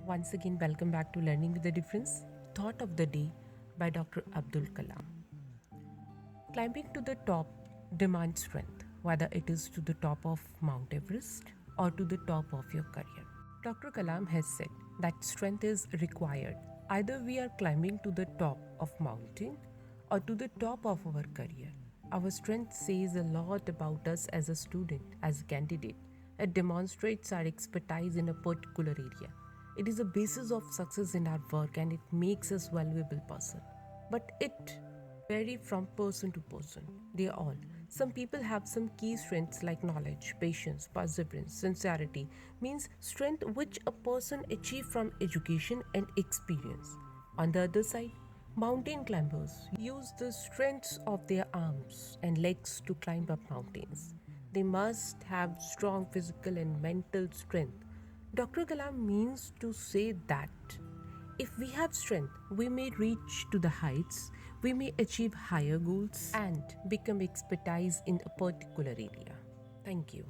Once again, welcome back to Learning with a Difference, Thought of the Day by Dr. Abdul Kalam. Climbing to the top demands strength, whether it is to the top of Mount Everest or to the top of your career. Dr. Kalam has said that strength is required. Either we are climbing to the top of mountain or to the top of our career. Our strength says a lot about us as a student, as a candidate. It demonstrates our expertise in a particular area. It is a basis of success in our work and it makes us valuable person. But it vary from person to person. They all. Some people have some key strengths like knowledge, patience, perseverance, sincerity, means strength which a person achieve from education and experience. On the other side, mountain climbers use the strengths of their arms and legs to climb up mountains. They must have strong physical and mental strength. Dr. Kalam means to say that if we have strength, we may reach to the heights, we may achieve higher goals, and become expertise in a particular area. Thank you.